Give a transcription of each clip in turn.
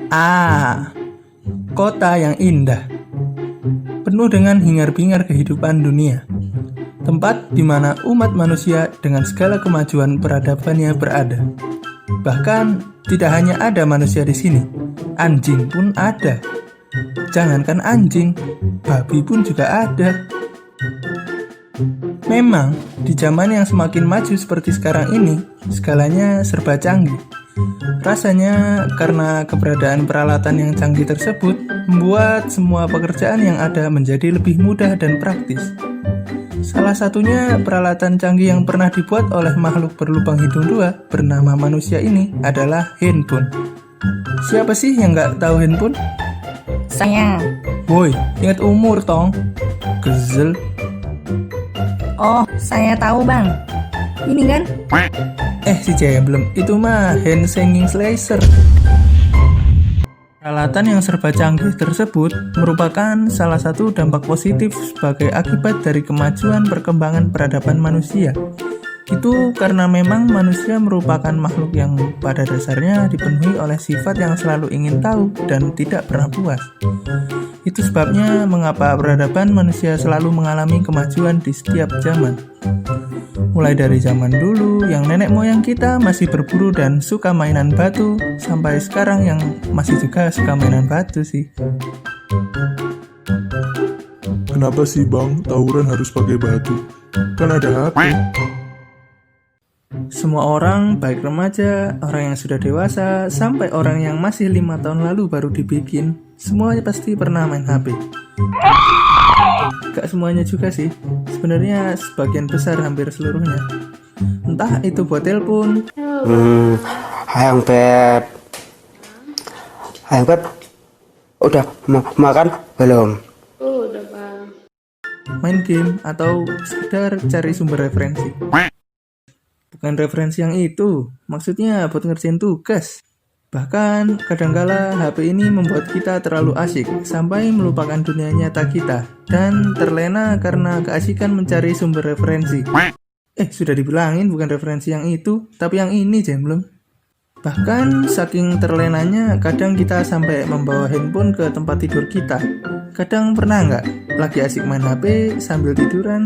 Ah, kota yang indah, penuh dengan hingar-bingar kehidupan dunia. Tempat di mana umat manusia dengan segala kemajuan peradabannya berada. Bahkan tidak hanya ada manusia di sini, anjing pun ada. Jangankan anjing, babi pun juga ada. Memang, di zaman yang semakin maju seperti sekarang ini, segalanya serba canggih. Rasanya karena keberadaan peralatan yang canggih tersebut membuat semua pekerjaan yang ada menjadi lebih mudah dan praktis. Salah satunya peralatan canggih yang pernah dibuat oleh makhluk berlubang hidung dua bernama manusia ini adalah handphone. Siapa sih yang nggak tahu handphone? Saya. Woi, ingat umur tong. Gezel. Oh, saya tahu bang. Ini kan? Si Jemblem, itu mah hand singing slicer. Peralatan yang serba canggih tersebut merupakan salah satu dampak positif sebagai akibat dari kemajuan perkembangan peradaban manusia. Itu karena memang manusia merupakan makhluk yang pada dasarnya dipenuhi oleh sifat yang selalu ingin tahu dan tidak pernah puas. Itu sebabnya mengapa peradaban manusia selalu mengalami kemajuan di setiap zaman. Mulai dari zaman dulu yang nenek moyang kita masih berburu dan suka mainan batu, sampai sekarang yang masih juga suka mainan batu sih. Kenapa sih bang, tawuran harus pakai batu? Kan ada HP. Semua orang, baik remaja, orang yang sudah dewasa, sampai orang yang masih 5 tahun lalu baru dibikin, semuanya pasti pernah main HP. Gak semuanya juga sih, sebenarnya sebagian besar hampir seluruhnya. Entah itu buat telepon. Hayang Beb. Hayang Beb, udah makan belum? Udah bang. Main game, atau sekedar cari sumber referensi. Bukan referensi yang itu, maksudnya buat ngerjain tugas. Bahkan, kadangkala HP ini membuat kita terlalu asyik, sampai melupakan dunia nyata kita, dan terlena karena keasikan mencari sumber referensi. Sudah dibilangin bukan referensi yang itu, tapi yang ini Jemblem. Bahkan, saking terlenanya, kadang kita sampai membawa handphone ke tempat tidur kita. Kadang pernah nggak, lagi asik main HP sambil tiduran,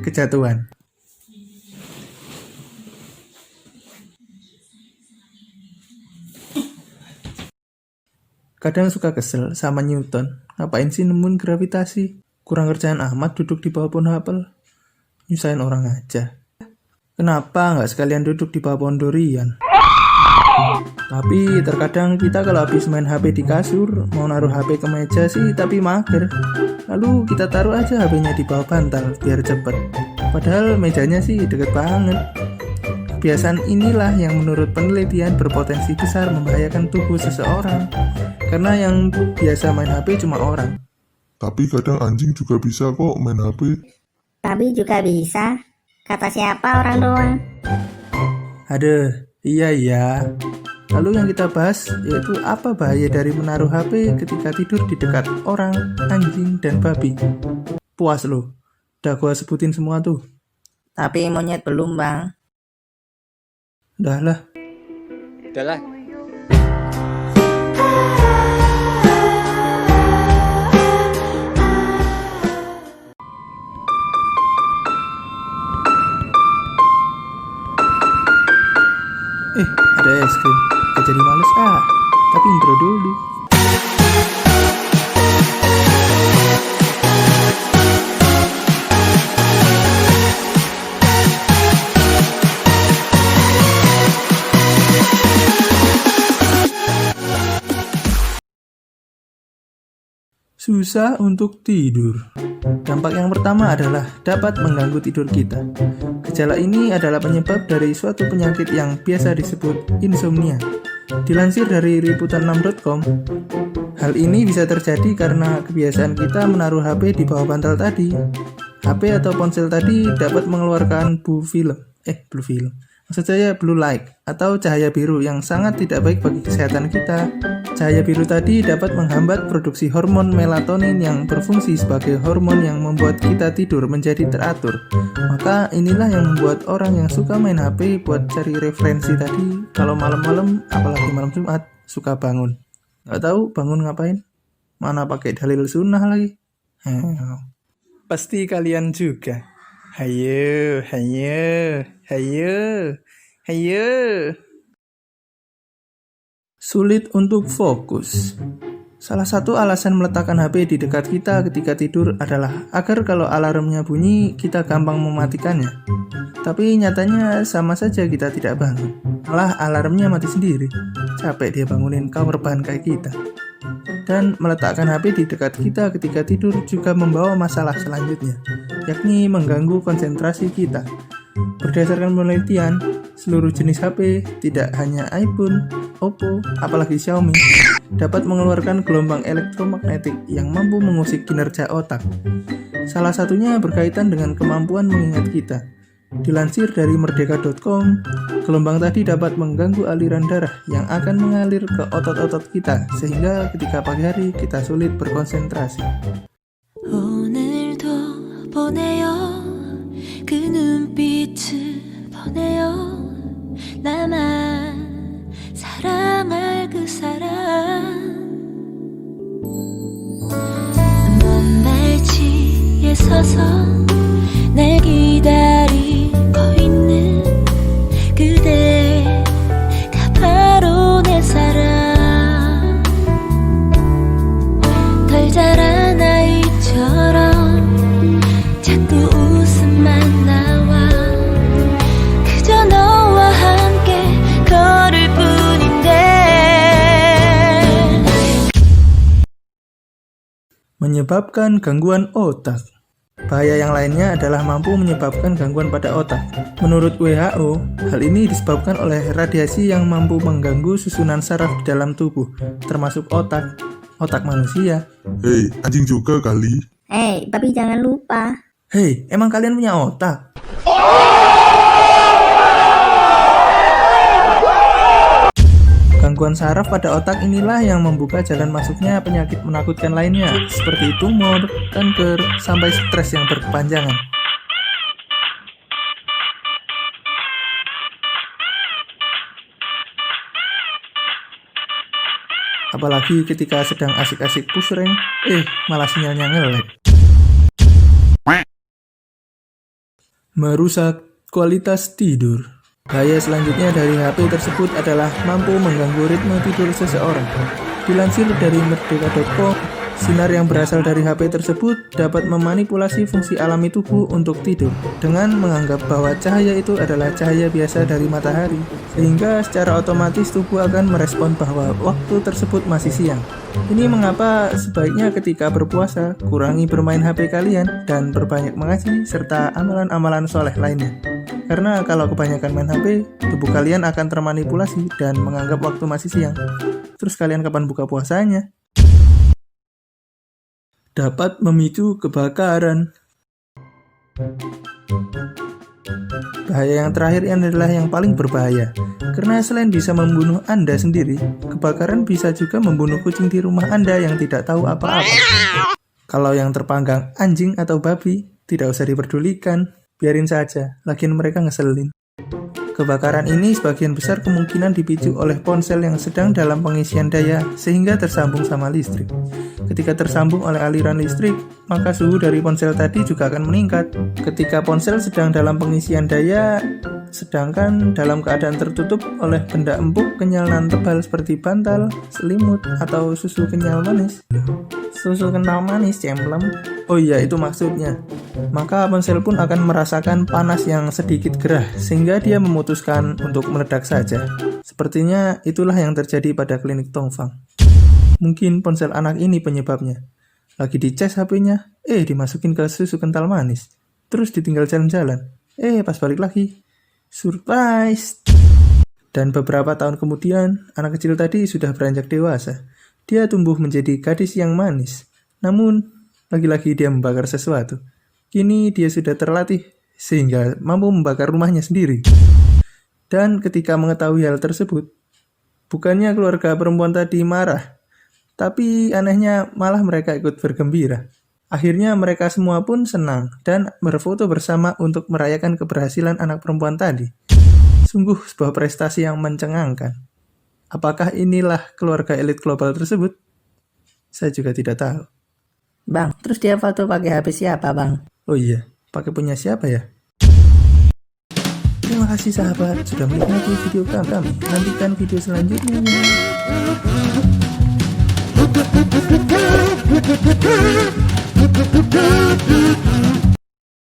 kejatuhan. Kadang suka kesel sama Newton. Ngapain sih nemuin gravitasi? Kurang kerjaan amat duduk di bawah pohon apel. Nyusahin orang aja. Kenapa nggak sekalian duduk di bawah pohon durian? Tapi terkadang kita kalau habis main HP di kasur, mau naruh HP ke meja sih tapi mager. Lalu kita taruh aja HP-nya di bawah bantal biar cepet. Padahal mejanya sih deket banget. Kebiasaan inilah yang menurut penelitian berpotensi besar membahayakan tubuh seseorang. Karena yang biasa main HP cuma orang. Tapi kadang anjing juga bisa kok main HP. Babi juga bisa. Kata siapa orang doang? Aduh, iya. Lalu yang kita bahas yaitu apa bahaya dari menaruh HP ketika tidur di dekat orang, anjing, dan babi. Puas lo, udah gua sebutin semua tuh. Tapi monyet belum bang. Udahlah. Ada es krim. Gak jadi males tapi intro dulu. Susah untuk tidur. Dampak yang pertama adalah dapat mengganggu tidur kita. Gejala ini adalah penyebab dari suatu penyakit yang biasa disebut insomnia. Dilansir dari liputan6.com, hal ini bisa terjadi karena kebiasaan kita menaruh HP di bawah bantal tadi. HP atau ponsel tadi dapat mengeluarkan blue light atau cahaya biru yang sangat tidak baik bagi kesehatan kita. Cahaya biru tadi dapat menghambat produksi hormon melatonin yang berfungsi sebagai hormon yang membuat kita tidur menjadi teratur. Maka inilah yang membuat orang yang suka main HP buat cari referensi tadi, kalau malam-malam, apalagi malam Jumat, suka bangun. Nggak tahu bangun ngapain. Mana pakai dalil sunnah lagi. Pasti kalian juga. Hayo, hayo, hayo, hayo. Sulit untuk fokus. Salah satu alasan meletakkan HP di dekat kita ketika tidur adalah agar kalau alarmnya bunyi, kita gampang mematikannya. Tapi nyatanya sama saja kita tidak bangun. Malah alarmnya mati sendiri. Capek dia bangunin kau rebahan kayak kita. Dan meletakkan HP di dekat kita ketika tidur juga membawa masalah selanjutnya, yakni mengganggu konsentrasi kita. Berdasarkan penelitian, seluruh jenis HP, tidak hanya iPhone, Oppo, apalagi Xiaomi, dapat mengeluarkan gelombang elektromagnetik yang mampu mengusik kinerja otak. Salah satunya berkaitan dengan kemampuan mengingat kita. Dilansir dari merdeka.com, gelombang tadi dapat mengganggu aliran darah yang akan mengalir ke otot-otot kita, sehingga ketika pagi hari kita sulit berkonsentrasi. 오늘도 보내요 그 눈빛을 보내요 나만 사랑할 그 사람 먼 발치에 서서 날 기다리고 있는 그대가 바로 내 사랑 덜 자란 아이처럼 자꾸 웃음만 나와 그저 너와 함께 걸을 뿐인데 Menyebabkan gangguan otak. Bahaya yang lainnya adalah mampu menyebabkan gangguan pada otak. Menurut WHO, hal ini disebabkan oleh radiasi yang mampu mengganggu susunan saraf di dalam tubuh, termasuk otak manusia. Hei, anjing juga kali. Tapi jangan lupa. Hei, emang kalian punya otak? Gangguan saraf pada otak inilah yang membuka jalan masuknya penyakit menakutkan lainnya, seperti tumor, kanker, sampai stres yang berkepanjangan. Apalagi ketika sedang asik-asik push rank, malah sinyalnya nge-lag. Merusak kualitas tidur. Bahaya selanjutnya dari HP tersebut adalah mampu mengganggu ritme tidur seseorang. Dilansir dari merdeka.com, sinar yang berasal dari HP tersebut dapat memanipulasi fungsi alami tubuh untuk tidur dengan menganggap bahwa cahaya itu adalah cahaya biasa dari matahari, sehingga secara otomatis tubuh akan merespon bahwa waktu tersebut masih siang. Ini mengapa sebaiknya ketika berpuasa, kurangi bermain HP kalian dan berbanyak mengaji serta amalan-amalan soleh lainnya. Karena kalau kebanyakan main HP, tubuh kalian akan termanipulasi dan menganggap waktu masih siang. Terus kalian kapan buka puasanya? Dapat memicu kebakaran. Bahaya yang terakhir adalah yang paling berbahaya. Karena selain bisa membunuh Anda sendiri, kebakaran bisa juga membunuh kucing di rumah Anda yang tidak tahu apa-apa. Kalau yang terpanggang anjing atau babi, tidak usah diperdulikan. Biarin saja, lagian mereka ngeselin. Kebakaran ini sebagian besar kemungkinan dipicu oleh ponsel yang sedang dalam pengisian daya sehingga tersambung sama listrik. Ketika tersambung oleh aliran listrik, maka suhu dari ponsel tadi juga akan meningkat. Ketika ponsel sedang dalam pengisian daya, sedangkan dalam keadaan tertutup oleh benda empuk kenyal dan tebal seperti bantal, selimut, atau susu kenyal manis. Susu kental manis, cemplem. Oh iya, itu maksudnya. Maka ponsel pun akan merasakan panas yang sedikit gerah, sehingga dia memutuskan untuk meledak saja. Sepertinya itulah yang terjadi pada klinik Tongfang. Mungkin ponsel anak ini penyebabnya. Lagi dicas HP-nya, dimasukin ke susu kental manis. Terus ditinggal jalan-jalan. Pas balik lagi. Surprise! Dan beberapa tahun kemudian, anak kecil tadi sudah beranjak dewasa. Dia tumbuh menjadi gadis yang manis. Namun, lagi-lagi dia membakar sesuatu. Kini dia sudah terlatih, sehingga mampu membakar rumahnya sendiri. Dan ketika mengetahui hal tersebut, bukannya keluarga perempuan tadi marah, tapi anehnya malah mereka ikut bergembira. Akhirnya mereka semua pun senang dan berfoto bersama untuk merayakan keberhasilan anak perempuan tadi. Sungguh sebuah prestasi yang mencengangkan. Apakah inilah keluarga elit global tersebut? Saya juga tidak tahu. Bang, terus dia foto pakai HP siapa, Bang? Oh iya, pakai punya siapa ya? Terima kasih sahabat sudah menikmati video kami. Nantikan video selanjutnya.